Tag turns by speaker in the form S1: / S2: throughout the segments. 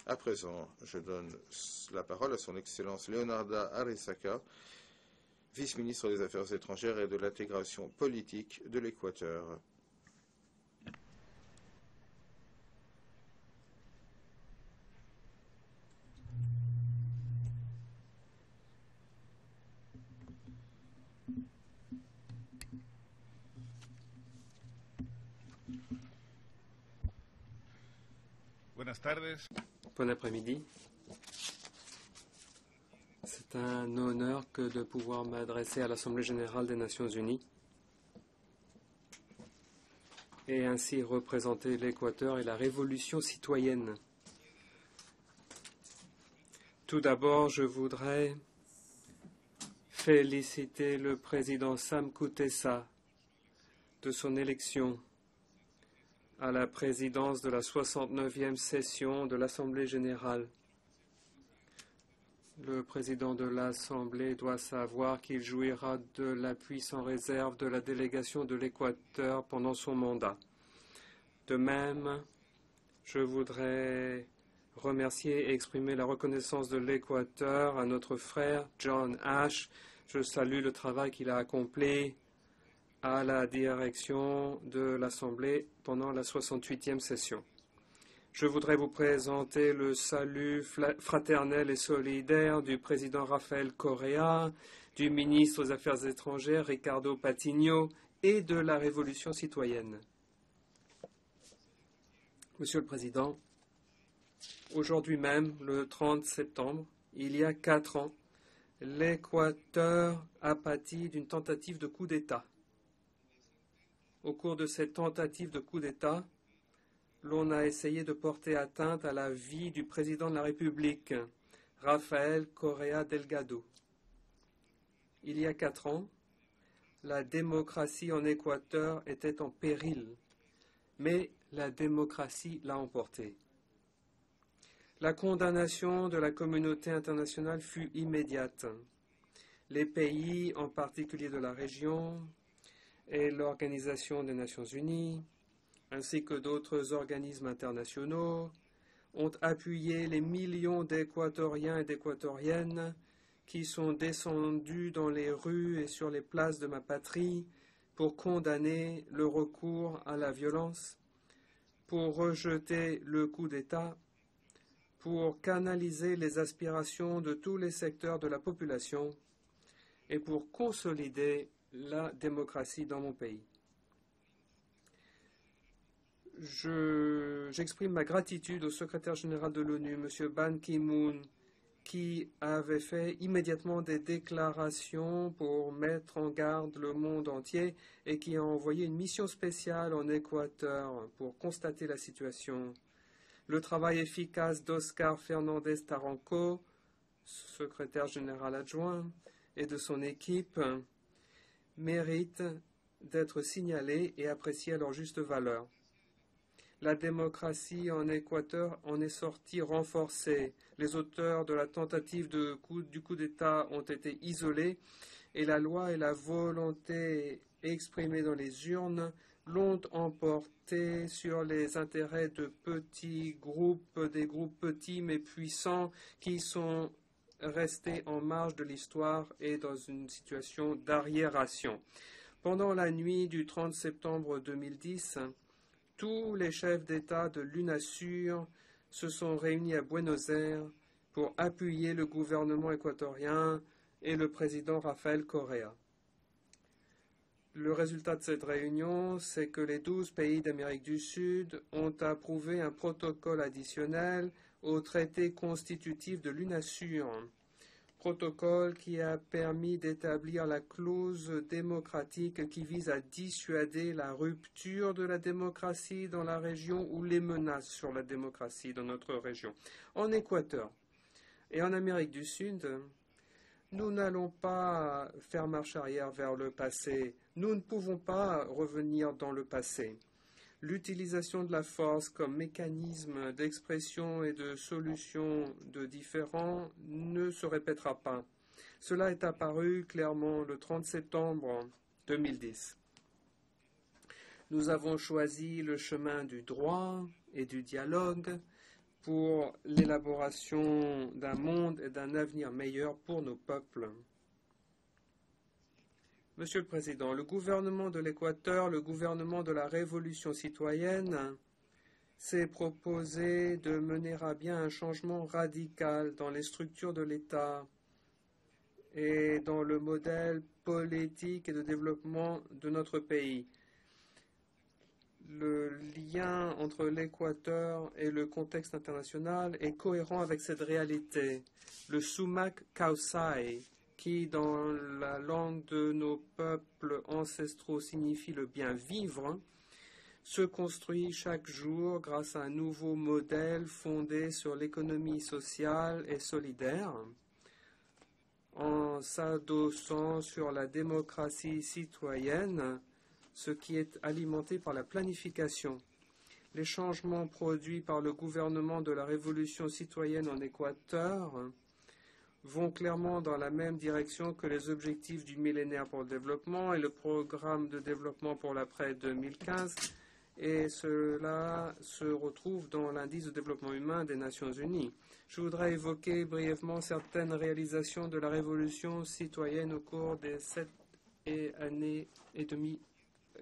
S1: À présent, je donne la parole à son Excellence Leonarda Aresaca, vice-ministre des Affaires étrangères et de l'intégration politique de l'Équateur.
S2: Buenas tardes.
S3: Bon après-midi. C'est un honneur que de pouvoir m'adresser à l'Assemblée générale des Nations unies et ainsi représenter l'Équateur et la révolution citoyenne. Tout d'abord, je voudrais féliciter le président Sam Kutesa de son élection à la présidence de la 69e session de l'Assemblée générale. Le président de l'Assemblée doit savoir qu'il jouira de l'appui sans réserve de la délégation de l'Équateur pendant son mandat. De même, je voudrais remercier et exprimer la reconnaissance de l'Équateur à notre frère John Ash. Je salue le travail qu'il a accompli à la direction de l'Assemblée pendant la 68e session. Je voudrais vous présenter le salut fraternel et solidaire du président Rafael Correa, du ministre des Affaires étrangères Ricardo Patiño et de la Révolution citoyenne. Monsieur le Président, aujourd'hui même, le 30 septembre, il y a 4 ans, l'Équateur a pâti d'une tentative de coup d'État. Au cours de cette tentative de coup d'État, l'on a essayé de porter atteinte à la vie du président de la République, Rafael Correa Delgado. Il y a 4 ans, la démocratie en Équateur était en péril, mais la démocratie l'a emporté. La condamnation de la communauté internationale fut immédiate. Les pays, en particulier de la région, et l'Organisation des Nations Unies, ainsi que d'autres organismes internationaux, ont appuyé les millions d'Équatoriens et d'Équatoriennes qui sont descendus dans les rues et sur les places de ma patrie pour condamner le recours à la violence, pour rejeter le coup d'État, pour canaliser les aspirations de tous les secteurs de la population et pour consolider la démocratie dans mon pays. J'exprime ma gratitude au secrétaire général de l'ONU, M. Ban Ki-moon, qui avait fait immédiatement des déclarations pour mettre en garde le monde entier et qui a envoyé une mission spéciale en Équateur pour constater la situation. Le travail efficace d'Oscar Fernandez Taranco, secrétaire général adjoint, et de son équipe mérite d'être signalé et apprécié à leur juste valeur. La démocratie en Équateur en est sortie renforcée. Les auteurs de la tentative du coup d'État ont été isolés et la loi et la volonté exprimée dans les urnes l'ont emporté sur les intérêts de petits groupes, des groupes petits mais puissants qui sont restés en marge de l'histoire et dans une situation d'arriération. Pendant la nuit du 30 septembre 2010, tous les chefs d'État de l'UNASUR se sont réunis à Buenos Aires pour appuyer le gouvernement équatorien et le président Rafael Correa. Le résultat de cette réunion, c'est que les 12 pays d'Amérique du Sud ont approuvé un protocole additionnel au traité constitutif de l'UNASUR, protocole qui a permis d'établir la clause démocratique qui vise à dissuader la rupture de la démocratie dans la région ou les menaces sur la démocratie dans notre région. En Équateur et en Amérique du Sud, nous n'allons pas faire marche arrière vers le passé. Nous ne pouvons pas revenir dans le passé. L'utilisation de la force comme mécanisme d'expression et de solution de différends ne se répétera pas. Cela est apparu clairement le 30 septembre 2010. Nous avons choisi le chemin du droit et du dialogue pour l'élaboration d'un monde et d'un avenir meilleur pour nos peuples. Monsieur le Président, le gouvernement de l'Équateur, le gouvernement de la Révolution citoyenne, s'est proposé de mener à bien un changement radical dans les structures de l'État et dans le modèle politique et de développement de notre pays. Le lien entre l'Équateur et le contexte international est cohérent avec cette réalité. Le sumac Kausai, qui dans la langue de nos peuples ancestraux signifie le bien vivre, se construit chaque jour grâce à un nouveau modèle fondé sur l'économie sociale et solidaire, en s'adossant sur la démocratie citoyenne, ce qui est alimenté par la planification. Les changements produits par le gouvernement de la Révolution citoyenne en Équateur vont clairement dans la même direction que les objectifs du millénaire pour le développement et le programme de développement pour l'après 2015, et cela se retrouve dans l'indice de développement humain des Nations Unies. Je voudrais évoquer brièvement certaines réalisations de la Révolution citoyenne au cours des 7 années et demie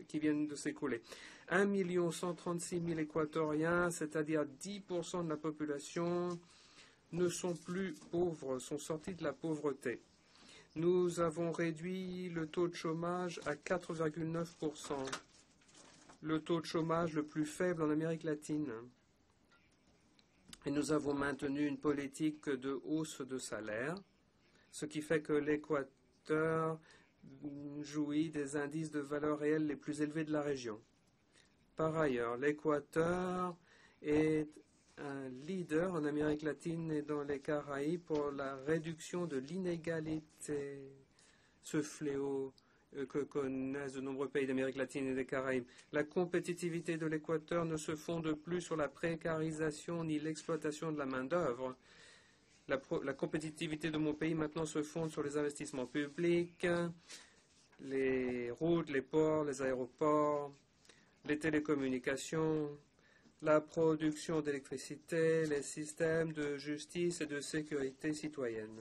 S3: qui viennent de s'écouler. 1 136 000 Équatoriens, c'est-à-dire 10% de la population, ne sont plus pauvres, sont sortis de la pauvreté. Nous avons réduit le taux de chômage à 4,9%, le taux de chômage le plus faible en Amérique latine. Et nous avons maintenu une politique de hausse de salaire, ce qui fait que l'Équateur jouit des indices de valeur réelle les plus élevés de la région. Par ailleurs, l'Équateur est un leader en Amérique latine et dans les Caraïbes pour la réduction de l'inégalité, ce fléau que connaissent de nombreux pays d'Amérique latine et des Caraïbes. La compétitivité de l'Équateur ne se fonde plus sur la précarisation ni l'exploitation de la main-d'œuvre. La compétitivité de mon pays maintenant se fonde sur les investissements publics, les routes, les ports, les aéroports, les télécommunications, la production d'électricité, les systèmes de justice et de sécurité citoyenne.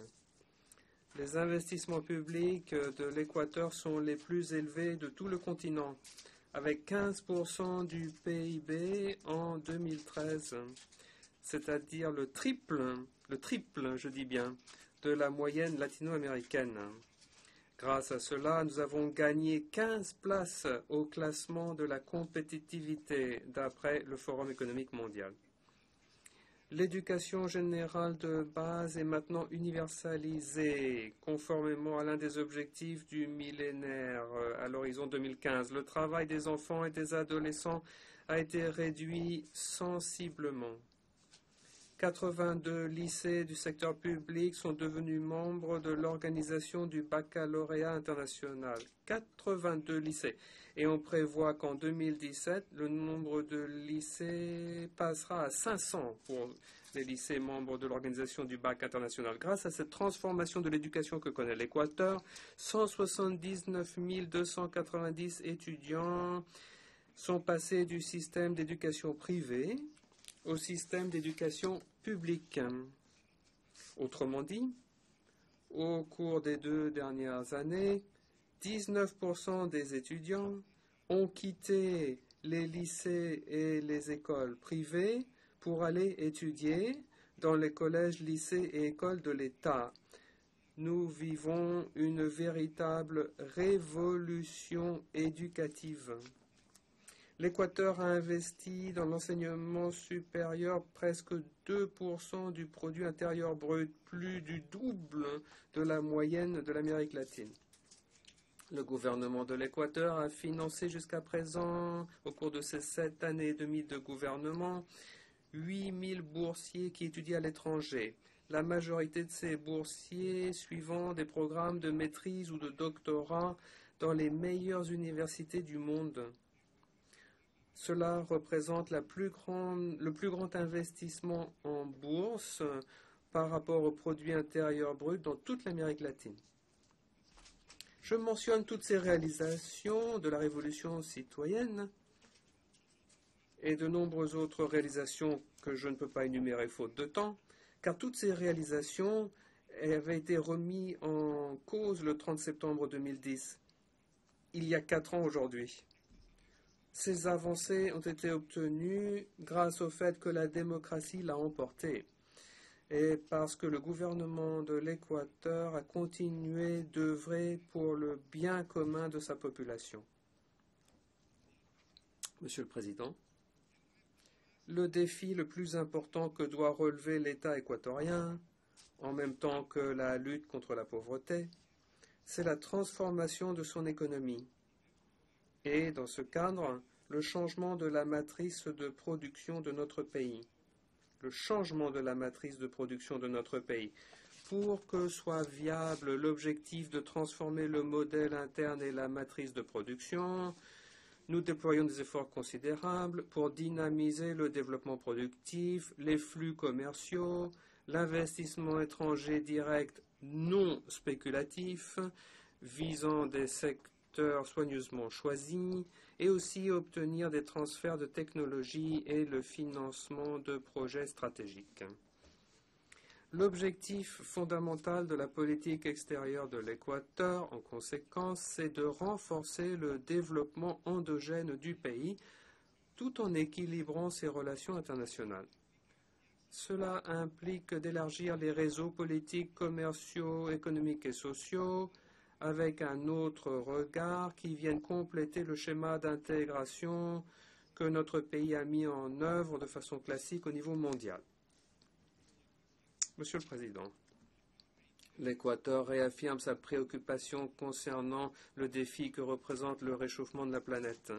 S3: Les investissements publics de l'Équateur sont les plus élevés de tout le continent, avec 15% du PIB en 2013, c'est-à-dire le triple, je dis bien, de la moyenne latino-américaine. Grâce à cela, nous avons gagné 15 places au classement de la compétitivité d'après le Forum économique mondial. L'éducation générale de base est maintenant universalisée, conformément à l'un des objectifs du millénaire à l'horizon 2015. Le travail des enfants et des adolescents a été réduit sensiblement. 82 lycées du secteur public sont devenus membres de l'organisation du baccalauréat international. 82 lycées. Et on prévoit qu'en 2017, le nombre de lycées passera à 500 pour les lycées membres de l'organisation du bac international. Grâce à cette transformation de l'éducation que connaît l'Équateur, 179 290 étudiants sont passés du système d'éducation privée au système d'éducation publique. Autrement dit, au cours des 2 dernières années, 19% des étudiants ont quitté les lycées et les écoles privées pour aller étudier dans les collèges, lycées et écoles de l'État. Nous vivons une véritable révolution éducative. L'Équateur a investi dans l'enseignement supérieur presque 2% du produit intérieur brut, plus du double de la moyenne de l'Amérique latine. Le gouvernement de l'Équateur a financé jusqu'à présent, au cours de ces 7 années et demie de gouvernement, 8 000 boursiers qui étudient à l'étranger. La majorité de ces boursiers suivant des programmes de maîtrise ou de doctorat dans les meilleures universités du monde. Cela représente le plus grand investissement en bourse par rapport au produit intérieur brut dans toute l'Amérique latine. Je mentionne toutes ces réalisations de la révolution citoyenne et de nombreuses autres réalisations que je ne peux pas énumérer faute de temps, car toutes ces réalisations avaient été remises en cause le 30 septembre 2010, il y a 4 ans aujourd'hui. Ces avancées ont été obtenues grâce au fait que la démocratie l'a emporté et parce que le gouvernement de l'Équateur a continué d'œuvrer pour le bien commun de sa population. Monsieur le Président, le défi le plus important que doit relever l'État équatorien, en même temps que la lutte contre la pauvreté, c'est la transformation de son économie. Et, dans ce cadre, le changement de la matrice de production de notre pays. Le changement de la matrice de production de notre pays. Pour que soit viable l'objectif de transformer le modèle interne et la matrice de production, nous déployons des efforts considérables pour dynamiser le développement productif, les flux commerciaux, l'investissement étranger direct non spéculatif, visant des secteurs soigneusement choisis, et aussi obtenir des transferts de technologies et le financement de projets stratégiques. L'objectif fondamental de la politique extérieure de l'Équateur, en conséquence, c'est de renforcer le développement endogène du pays tout en équilibrant ses relations internationales. Cela implique d'élargir les réseaux politiques, commerciaux, économiques et sociaux avec un autre regard qui vienne compléter le schéma d'intégration que notre pays a mis en œuvre de façon classique au niveau mondial. Monsieur le Président, l'Équateur réaffirme sa préoccupation concernant le défi que représente le réchauffement de la planète.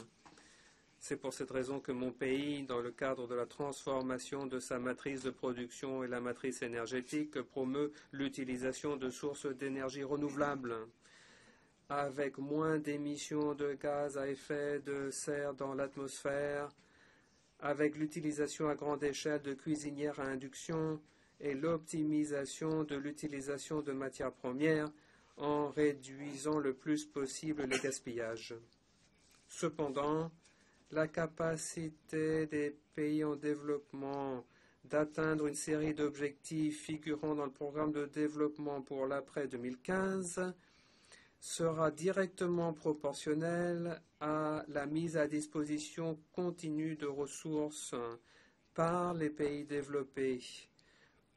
S3: C'est pour cette raison que mon pays, dans le cadre de la transformation de sa matrice de production et la matrice énergétique, promeut l'utilisation de sources d'énergie renouvelables, avec moins d'émissions de gaz à effet de serre dans l'atmosphère, avec l'utilisation à grande échelle de cuisinières à induction et l'optimisation de l'utilisation de matières premières en réduisant le plus possible les gaspillages. Cependant, la capacité des pays en développement d'atteindre une série d'objectifs figurant dans le programme de développement pour l'après 2015 sera directement proportionnelle à la mise à disposition continue de ressources par les pays développés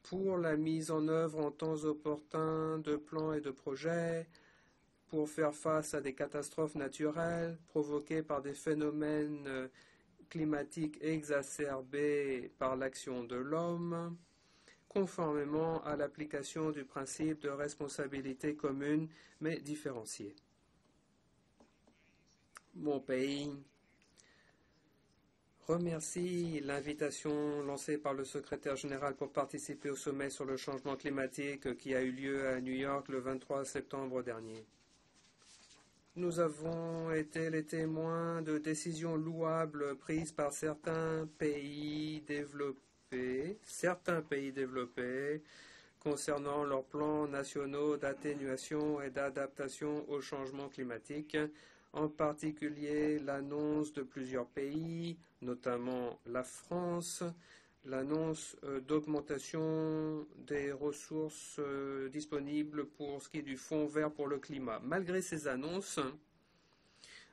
S3: pour la mise en œuvre en temps opportun de plans et de projets pour faire face à des catastrophes naturelles provoquées par des phénomènes climatiques exacerbés par l'action de l'homme, conformément à l'application du principe de responsabilité commune mais différenciée. Mon pays remercie l'invitation lancée par le secrétaire général pour participer au sommet sur le changement climatique qui a eu lieu à New York le 23 septembre dernier. Nous avons été les témoins de décisions louables prises par certains pays développés concernant leurs plans nationaux d'atténuation et d'adaptation au changement climatique, en particulier l'annonce de plusieurs pays, notamment la France, l'annonce d'augmentation des ressources disponibles pour ce qui est du Fonds vert pour le climat. Malgré ces annonces,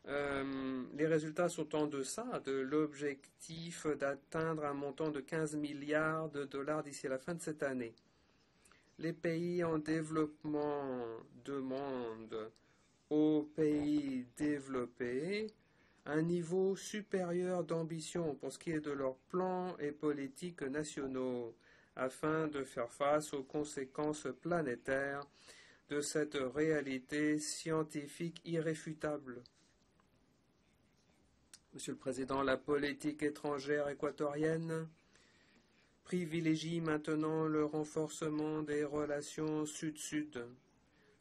S3: les résultats sont en deçà de l'objectif d'atteindre un montant de 15 milliards de dollars d'ici à la fin de cette année. Les pays en développement demandent aux pays développés un niveau supérieur d'ambition pour ce qui est de leurs plans et politiques nationaux, afin de faire face aux conséquences planétaires de cette réalité scientifique irréfutable. Monsieur le Président, la politique étrangère équatorienne privilégie maintenant le renforcement des relations sud-sud,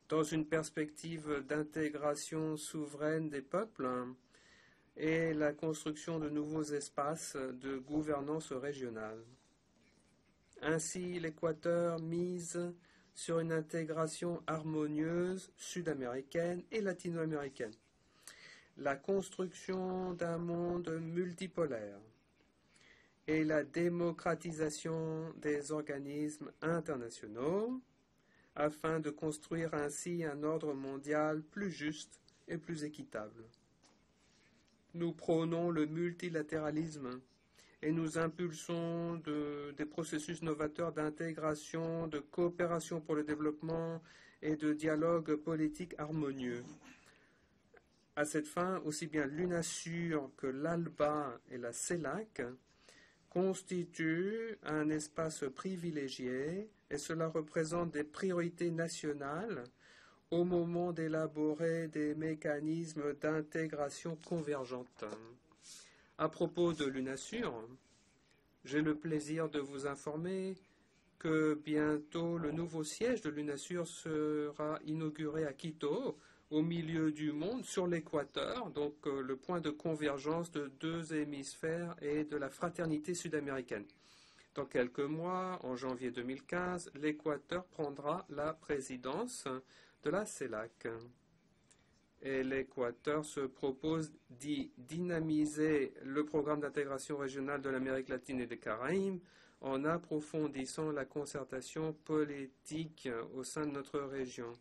S3: dans une perspective d'intégration souveraine des peuples et la construction de nouveaux espaces de gouvernance régionale. Ainsi, l'Équateur mise sur une intégration harmonieuse sud-américaine et latino-américaine, la construction d'un monde multipolaire et la démocratisation des organismes internationaux afin de construire ainsi un ordre mondial plus juste et plus équitable. Nous prônons le multilatéralisme et nous impulsons des processus novateurs d'intégration, de coopération pour le développement et de dialogue politique harmonieux. À cette fin, aussi bien l'UNASUR que l'ALBA et la CELAC constituent un espace privilégié et cela représente des priorités nationales au moment d'élaborer des mécanismes d'intégration convergente. À propos de l'UNASUR, j'ai le plaisir de vous informer que bientôt le nouveau siège de l'UNASUR sera inauguré à Quito, au milieu du monde, sur l'équateur, donc le point de convergence de deux hémisphères et de la fraternité sud-américaine. Dans quelques mois, en janvier 2015, l'Équateur prendra la présidence de la CELAC. Et l'Équateur se propose d'y dynamiser le programme d'intégration régionale de l'Amérique latine et des Caraïbes en approfondissant la concertation politique au sein de notre région.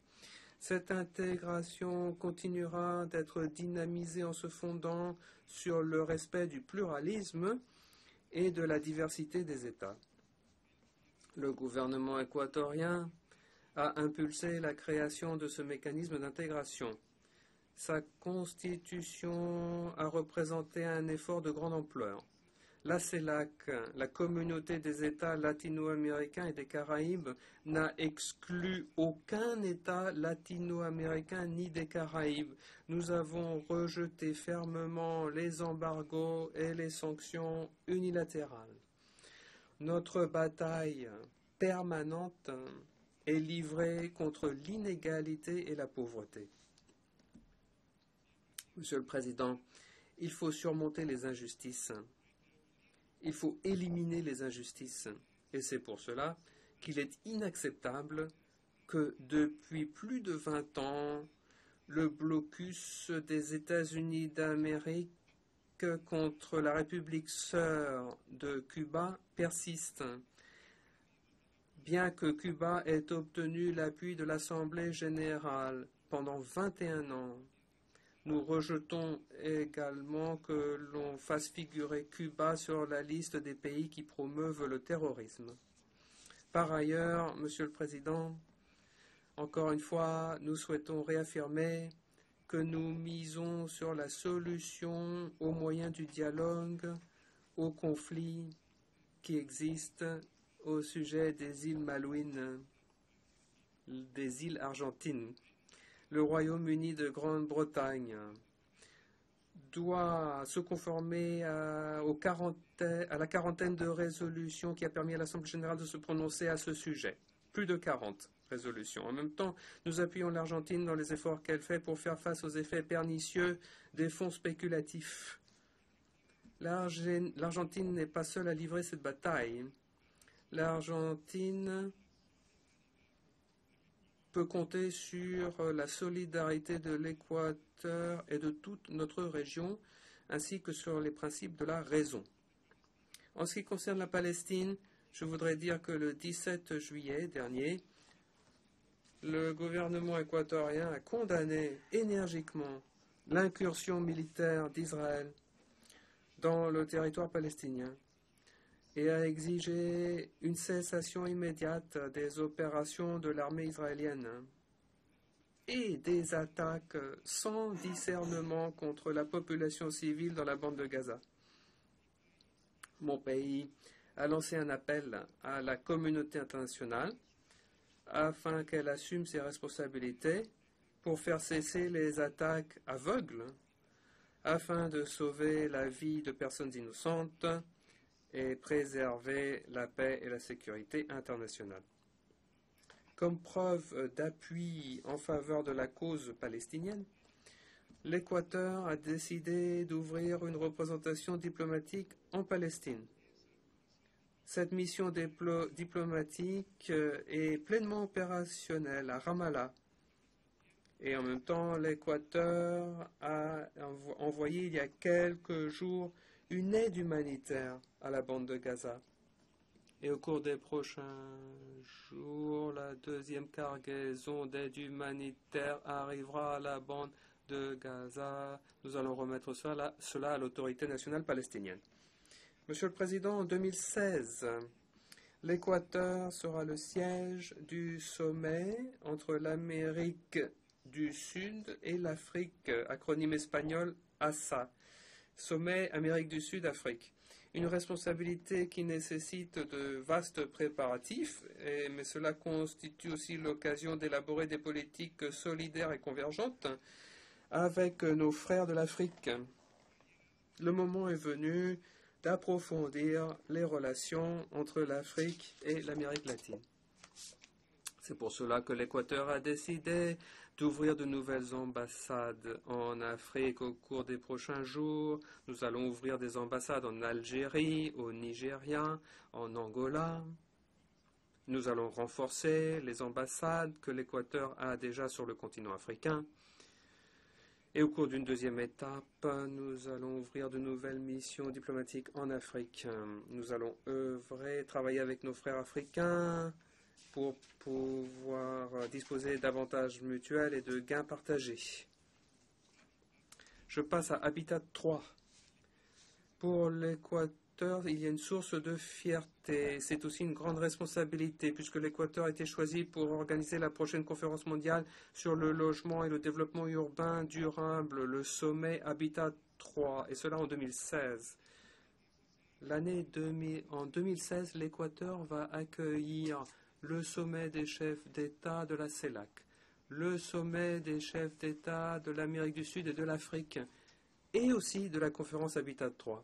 S3: Cette intégration continuera d'être dynamisée en se fondant sur le respect du pluralisme et de la diversité des États. Le gouvernement équatorien a impulsé la création de ce mécanisme d'intégration. Sa constitution a représenté un effort de grande ampleur. La CELAC, la communauté des États latino-américains et des Caraïbes, n'a exclu aucun État latino-américain ni des Caraïbes. Nous avons rejeté fermement les embargos et les sanctions unilatérales. Notre bataille permanente est livrée contre l'inégalité et la pauvreté. Monsieur le Président, il faut surmonter les injustices. Il faut éliminer les injustices. Et c'est pour cela qu'il est inacceptable que depuis plus de 20 ans, le blocus des États-Unis d'Amérique contre la République sœur de Cuba persiste. Bien que Cuba ait obtenu l'appui de l'Assemblée générale pendant 21 ans, nous rejetons également que l'on fasse figurer Cuba sur la liste des pays qui promeuvent le terrorisme. Par ailleurs, Monsieur le Président, encore une fois, nous souhaitons réaffirmer que nous misons sur la solution au moyen du dialogue aux conflits qui existent au sujet des îles Malouines, des îles Argentines. Le Royaume-Uni de Grande-Bretagne doit se conformer à la quarantaine de résolutions qui a permis à l'Assemblée générale de se prononcer à ce sujet. Plus de 40 résolutions. En même temps, nous appuyons l'Argentine dans les efforts qu'elle fait pour faire face aux effets pernicieux des fonds spéculatifs. L'Argentine n'est pas seule à livrer cette bataille. L'Argentine peut compter sur la solidarité de l'Équateur et de toute notre région, ainsi que sur les principes de la raison. En ce qui concerne la Palestine, je voudrais dire que le 17 juillet dernier, le gouvernement équatorien a condamné énergiquement l'incursion militaire d'Israël dans le territoire palestinien et a exigé une cessation immédiate des opérations de l'armée israélienne et des attaques sans discernement contre la population civile dans la bande de Gaza. Mon pays a lancé un appel à la communauté internationale afin qu'elle assume ses responsabilités pour faire cesser les attaques aveugles afin de sauver la vie de personnes innocentes et préserver la paix et la sécurité internationale. Comme preuve d'appui en faveur de la cause palestinienne, l'Équateur a décidé d'ouvrir une représentation diplomatique en Palestine. Cette mission diplomatique est pleinement opérationnelle à Ramallah. Et en même temps, l'Équateur a envoyé il y a quelques jours une aide humanitaire à la bande de Gaza. Et au cours des prochains jours, la deuxième cargaison d'aide humanitaire arrivera à la bande de Gaza. Nous allons remettre cela à l'autorité nationale palestinienne. Monsieur le Président, en 2016, l'Équateur sera le siège du sommet entre l'Amérique du Sud et l'Afrique, acronyme espagnol ASA, sommet Amérique du Sud-Afrique. Une responsabilité qui nécessite de vastes préparatifs, mais cela constitue aussi l'occasion d'élaborer des politiques solidaires et convergentes avec nos frères de l'Afrique. Le moment est venu d'approfondir les relations entre l'Afrique et l'Amérique latine. C'est pour cela que l'Équateur a décidé d'ouvrir de nouvelles ambassades en Afrique au cours des prochains jours. Nous allons ouvrir des ambassades en Algérie, au Nigeria, en Angola. Nous allons renforcer les ambassades que l'Équateur a déjà sur le continent africain. Et au cours d'une deuxième étape, nous allons ouvrir de nouvelles missions diplomatiques en Afrique. Nous allons travailler avec nos frères africains pour pouvoir disposer d'avantages mutuels et de gains partagés. Je passe à Habitat 3. Pour l'Équateur, il y a une source de fierté. C'est aussi une grande responsabilité puisque l'Équateur a été choisi pour organiser la prochaine conférence mondiale sur le logement et le développement urbain durable, le sommet Habitat 3, et cela en 2016. En 2016, l'Équateur va accueillir le sommet des chefs d'État de la CELAC, le sommet des chefs d'État de l'Amérique du Sud et de l'Afrique, et aussi de la conférence Habitat 3.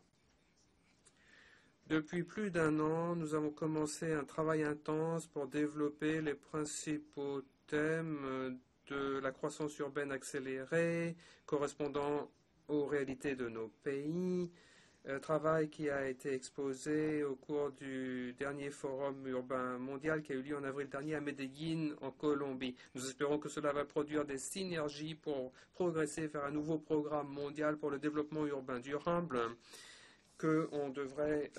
S3: Depuis plus d'un an, nous avons commencé un travail intense pour développer les principaux thèmes de la croissance urbaine accélérée, correspondant aux réalités de nos pays, travail qui a été exposé au cours du dernier forum urbain mondial qui a eu lieu en avril dernier à Medellín, en Colombie. Nous espérons que cela va produire des synergies pour progresser vers un nouveau programme mondial pour le développement urbain durable qu'on devrait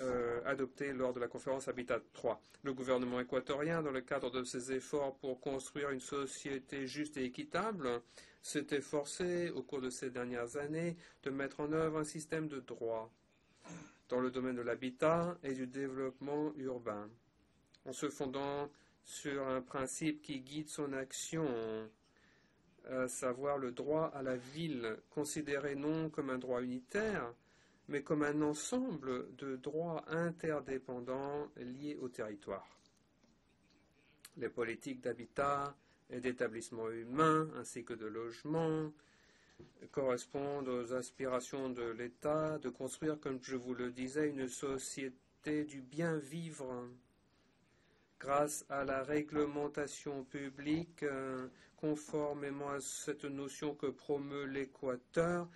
S3: adopter lors de la conférence Habitat 3. Le gouvernement équatorien, dans le cadre de ses efforts pour construire une société juste et équitable, s'est efforcé au cours de ces dernières années de mettre en œuvre un système de droits dans le domaine de l'habitat et du développement urbain, en se fondant sur un principe qui guide son action, à savoir le droit à la ville, considéré non comme un droit unitaire, mais comme un ensemble de droits interdépendants liés au territoire. Les politiques d'habitat et d'établissement humain, ainsi que de logement, correspondent aux aspirations de l'État de construire, comme je vous le disais, une société du bien vivre grâce à la réglementation publique, conformément à cette notion que promeut l'Équateur,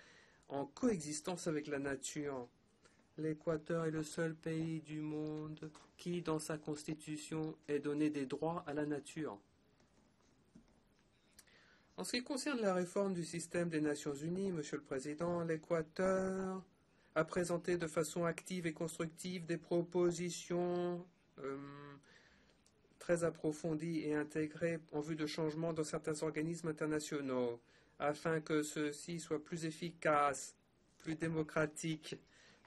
S3: en coexistence avec la nature. L'Équateur est le seul pays du monde qui, dans sa constitution, ait donné des droits à la nature. En ce qui concerne la réforme du système des Nations Unies, Monsieur le Président, l'Équateur a présenté de façon active et constructive des propositions très approfondies et intégrées en vue de changements dans certains organismes internationaux, afin que ceux-ci soient plus efficaces, plus démocratiques,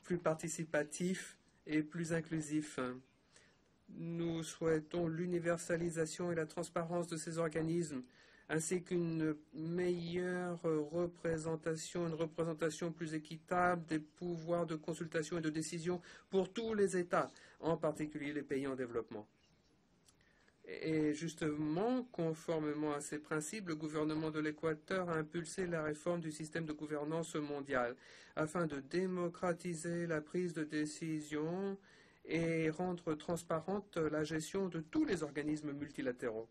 S3: plus participatifs et plus inclusifs. Nous souhaitons l'universalisation et la transparence de ces organismes, ainsi qu'une meilleure représentation, une représentation plus équitable des pouvoirs de consultation et de décision pour tous les États, en particulier les pays en développement. Et justement, conformément à ces principes, le gouvernement de l'Équateur a impulsé la réforme du système de gouvernance mondial afin de démocratiser la prise de décision et rendre transparente la gestion de tous les organismes multilatéraux.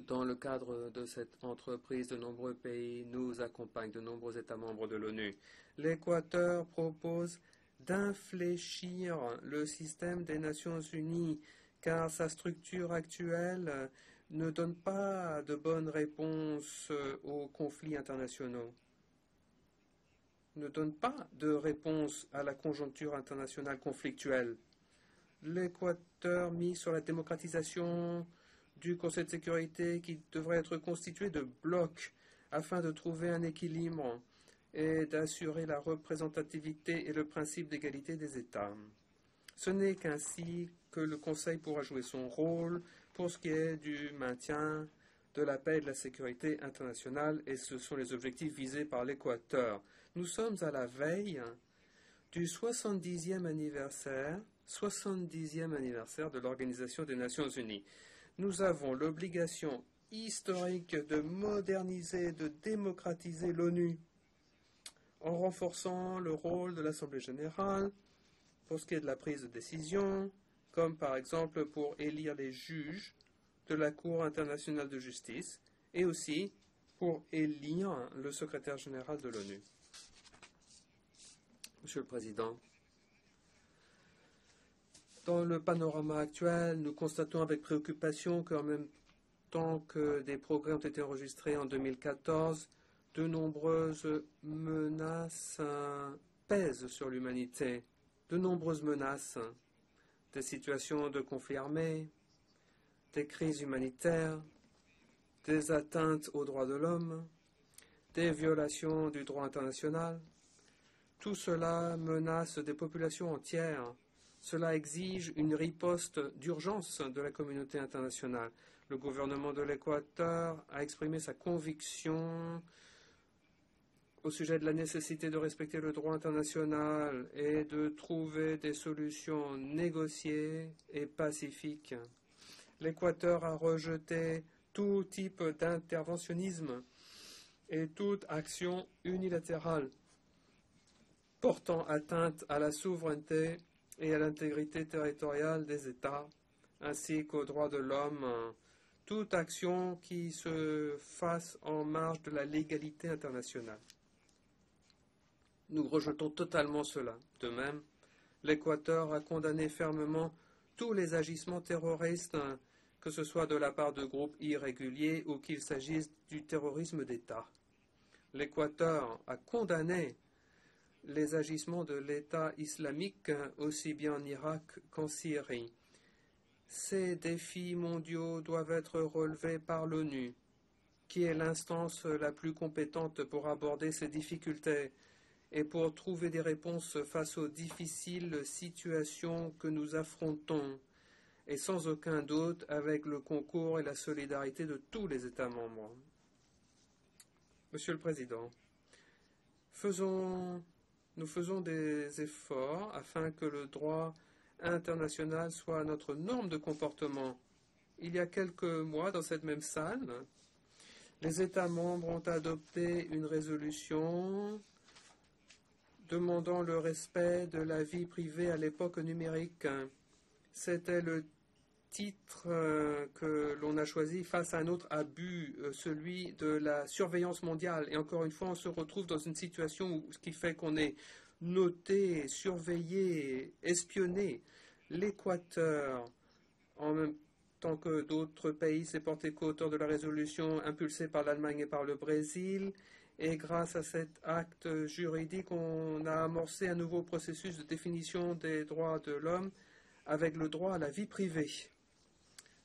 S3: Dans le cadre de cette entreprise, de nombreux pays nous accompagnent, de nombreux États membres de l'ONU. L'Équateur propose d'infléchir le système des Nations Unies, car sa structure actuelle ne donne pas de bonnes réponses aux conflits internationaux. ne donne pas de réponse à la conjoncture internationale conflictuelle. L'Équateur mise sur la démocratisation du Conseil de sécurité qui devrait être constitué de blocs afin de trouver un équilibre et d'assurer la représentativité et le principe d'égalité des États. Ce n'est qu'ainsi que le Conseil pourra jouer son rôle pour ce qui est du maintien de la paix et de la sécurité internationale, et ce sont les objectifs visés par l'Équateur. Nous sommes à la veille du 70e anniversaire de l'Organisation des Nations Unies. Nous avons l'obligation historique de moderniser, de démocratiser l'ONU en renforçant le rôle de l'Assemblée générale pour ce qui est de la prise de décision, comme par exemple pour élire les juges de la Cour internationale de justice et aussi pour élire le secrétaire général de l'ONU. Monsieur le Président, dans le panorama actuel, nous constatons avec préoccupation qu'en même temps que des progrès ont été enregistrés en 2014, de nombreuses menaces pèsent sur l'humanité. De nombreuses menaces, des situations de conflits armés, des crises humanitaires, des atteintes aux droits de l'homme, des violations du droit international. Tout cela menace des populations entières. Cela exige une riposte d'urgence de la communauté internationale. Le gouvernement de l'Équateur a exprimé sa conviction au sujet de la nécessité de respecter le droit international et de trouver des solutions négociées et pacifiques. L'Équateur a rejeté tout type d'interventionnisme et toute action unilatérale portant atteinte à la souveraineté et à l'intégrité territoriale des États, ainsi qu'aux droits de l'homme, toute action qui se fasse en marge de la légalité internationale. Nous rejetons totalement cela. De même, l'Équateur a condamné fermement tous les agissements terroristes, que ce soit de la part de groupes irréguliers ou qu'il s'agisse du terrorisme d'État. L'Équateur a condamné les agissements de l'État islamique aussi bien en Irak qu'en Syrie. Ces défis mondiaux doivent être relevés par l'ONU, qui est l'instance la plus compétente pour aborder ces difficultés et pour trouver des réponses face aux difficiles situations que nous affrontons, et sans aucun doute avec le concours et la solidarité de tous les États membres. Monsieur le Président, nous faisons des efforts afin que le droit international soit notre norme de comportement. Il y a quelques mois, dans cette même salle, les États membres ont adopté une résolution demandant le respect de la vie privée à l'époque numérique. C'était le titre que l'on a choisi face à un autre abus, celui de la surveillance mondiale. Et encore une fois, on se retrouve dans une situation ce qui fait qu'on est noté, surveillé, espionné. L'Équateur, en même temps que d'autres pays, s'est porté co-auteur de la résolution impulsée par l'Allemagne et par le Brésil. Et grâce à cet acte juridique, on a amorcé un nouveau processus de définition des droits de l'homme avec le droit à la vie privée.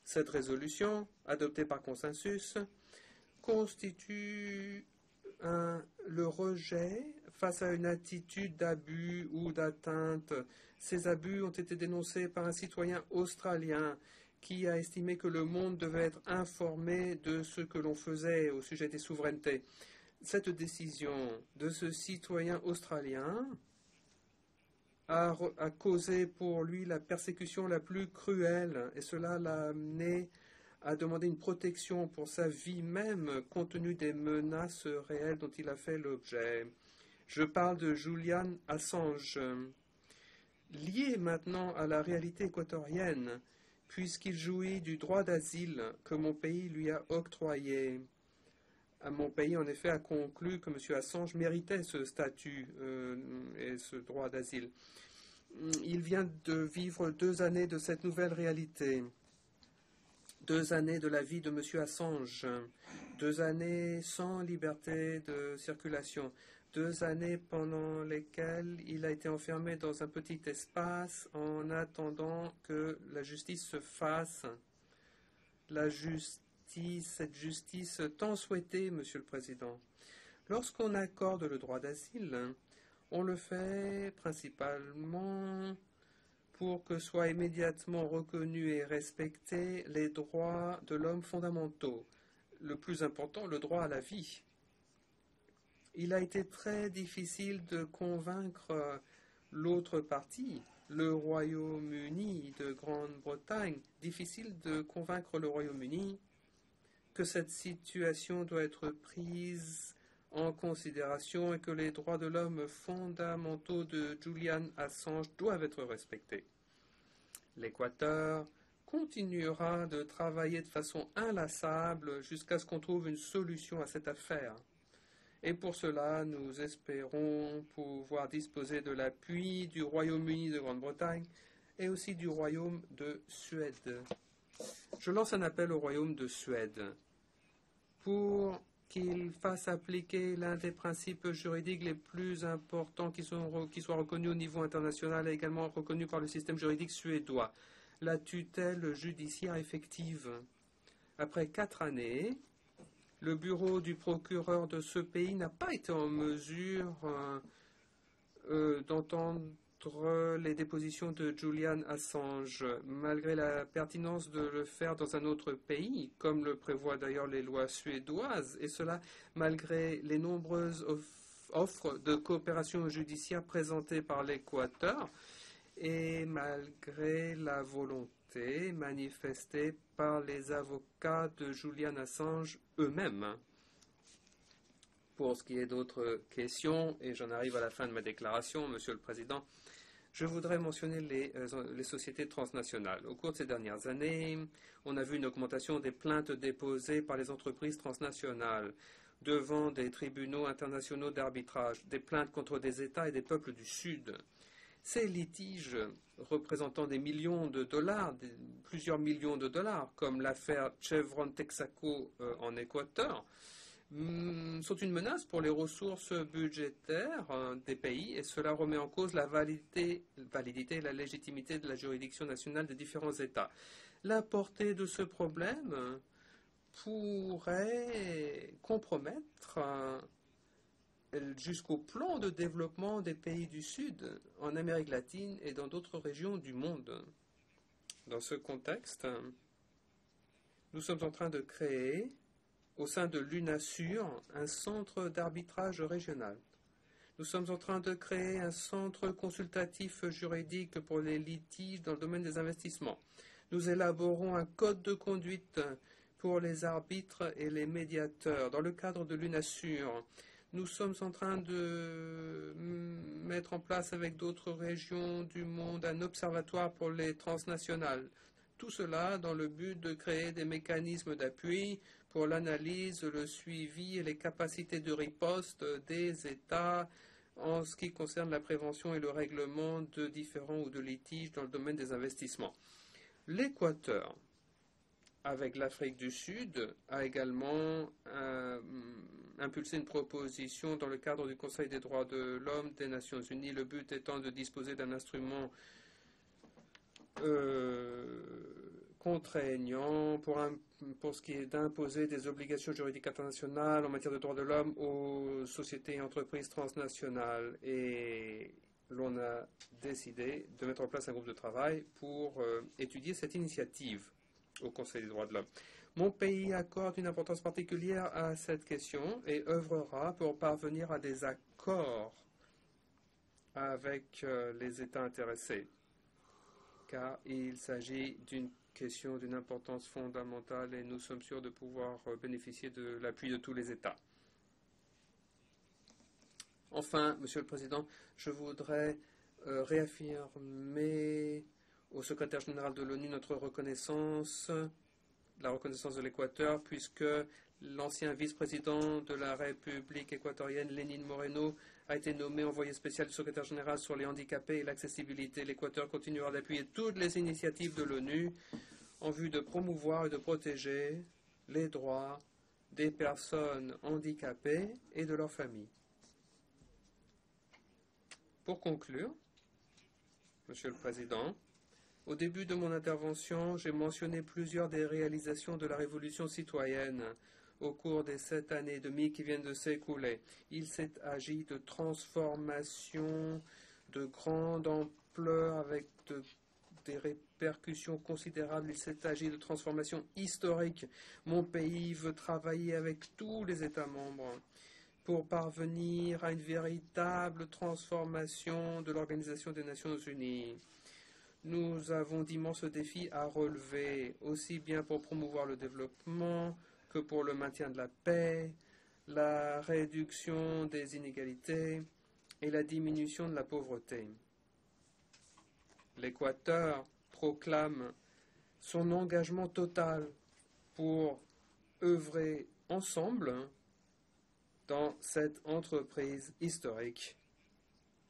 S3: Cette résolution, adoptée par consensus, constitue le rejet face à une attitude d'abus ou d'atteinte. Ces abus ont été dénoncés par un citoyen australien qui a estimé que le monde devait être informé de ce que l'on faisait au sujet des souverainetés. Cette décision de ce citoyen australien a causé pour lui la persécution la plus cruelle, et cela l'a amené à demander une protection pour sa vie même, compte tenu des menaces réelles dont il a fait l'objet. Je parle de Julian Assange, lié maintenant à la réalité équatorienne, puisqu'il jouit du droit d'asile que mon pays lui a octroyé. Mon pays, en effet, a conclu que M. Assange méritait ce statut et ce droit d'asile. Il vient de vivre 2 années de cette nouvelle réalité. 2 années de la vie de M. Assange. 2 années sans liberté de circulation. 2 années pendant lesquelles il a été enfermé dans un petit espace en attendant que la justice se fasse. La justice, cette justice tant souhaitée, Monsieur le Président. Lorsqu'on accorde le droit d'asile, on le fait principalement pour que soient immédiatement reconnus et respectés les droits de l'homme fondamentaux. Le plus important, le droit à la vie. Il a été très difficile de convaincre l'autre partie, le Royaume-Uni de Grande-Bretagne, difficile de convaincre le Royaume-Uni que cette situation doit être prise en considération et que les droits de l'homme fondamentaux de Julian Assange doivent être respectés. L'Équateur continuera de travailler de façon inlassable jusqu'à ce qu'on trouve une solution à cette affaire. Et pour cela, nous espérons pouvoir disposer de l'appui du Royaume-Uni de Grande-Bretagne et aussi du Royaume de Suède. Je lance un appel au Royaume de Suède pour qu'il fasse appliquer l'un des principes juridiques les plus importants qui soient reconnus au niveau international et également reconnus par le système juridique suédois, la tutelle judiciaire effective. Après 4 années, le bureau du procureur de ce pays n'a pas été en mesure d'entendre les dépositions de Julian Assange, malgré la pertinence de le faire dans un autre pays, comme le prévoient d'ailleurs les lois suédoises, et cela malgré les nombreuses offres de coopération judiciaire présentées par l'Équateur et malgré la volonté manifestée par les avocats de Julian Assange eux-mêmes. Pour ce qui est d'autres questions, et j'en arrive à la fin de ma déclaration, Monsieur le Président, je voudrais mentionner les sociétés transnationales. Au cours de ces dernières années, on a vu une augmentation des plaintes déposées par les entreprises transnationales devant des tribunaux internationaux d'arbitrage, des plaintes contre des États et des peuples du Sud. Ces litiges représentant des millions de dollars, plusieurs millions de dollars, comme l'affaire Chevron Texaco en Équateur, sont une menace pour les ressources budgétaires des pays et cela remet en cause la validité et la légitimité de la juridiction nationale des différents États. La portée de ce problème pourrait compromettre jusqu'au plan de développement des pays du Sud, en Amérique latine et dans d'autres régions du monde. Dans ce contexte, nous sommes en train de créer au sein de l'UNASUR, un centre d'arbitrage régional. Nous sommes en train de créer un centre consultatif juridique pour les litiges dans le domaine des investissements. Nous élaborons un code de conduite pour les arbitres et les médiateurs. Dans le cadre de l'UNASUR, nous sommes en train de mettre en place avec d'autres régions du monde un observatoire pour les transnationales. Tout cela dans le but de créer des mécanismes d'appui pour l'analyse, le suivi et les capacités de riposte des États en ce qui concerne la prévention et le règlement de différends ou de litiges dans le domaine des investissements. L'Équateur, avec l'Afrique du Sud, a également impulsé une proposition dans le cadre du Conseil des droits de l'homme des Nations Unies, le but étant de disposer d'un instrument contraignant pour ce qui est d'imposer des obligations juridiques internationales en matière de droits de l'homme aux sociétés et entreprises transnationales. Et l'on a décidé de mettre en place un groupe de travail pour étudier cette initiative au Conseil des droits de l'homme. Mon pays accorde une importance particulière à cette question et œuvrera pour parvenir à des accords avec les États intéressés, car il s'agit d'une question d'une importance fondamentale et nous sommes sûrs de pouvoir bénéficier de l'appui de tous les États. Enfin, Monsieur le Président, je voudrais réaffirmer au secrétaire général de l'ONU notre reconnaissance, la reconnaissance de l'Équateur, puisque l'ancien vice-président de la République équatorienne, Lénine Moreno, a été nommé envoyé spécial du secrétaire général sur les handicapés et l'accessibilité. L'Équateur continuera d'appuyer toutes les initiatives de l'ONU en vue de promouvoir et de protéger les droits des personnes handicapées et de leurs familles. Pour conclure, Monsieur le Président, au début de mon intervention, j'ai mentionné plusieurs des réalisations de la révolution citoyenne au cours des 7 années et demie qui viennent de s'écouler. Il s'est agi de transformations de grande ampleur avec des répercussions considérables. Il s'est agi de transformations historiques. Mon pays veut travailler avec tous les États membres pour parvenir à une véritable transformation de l'Organisation des Nations Unies. Nous avons d'immenses défis à relever, aussi bien pour promouvoir le développement que pour le maintien de la paix, la réduction des inégalités et la diminution de la pauvreté. L'Équateur proclame son engagement total pour œuvrer ensemble dans cette entreprise historique.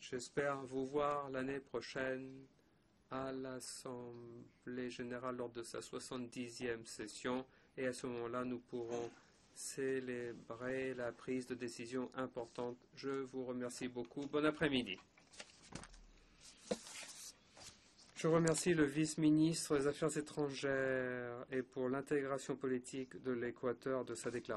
S3: J'espère vous voir l'année prochaine à l'Assemblée générale lors de sa 70e session et à ce moment-là, nous pourrons célébrer la prise de décision importante. Je vous remercie beaucoup. Bon après-midi. Je remercie le vice-ministre des Affaires étrangères et pour l'intégration politique de l'Équateur de sa déclaration.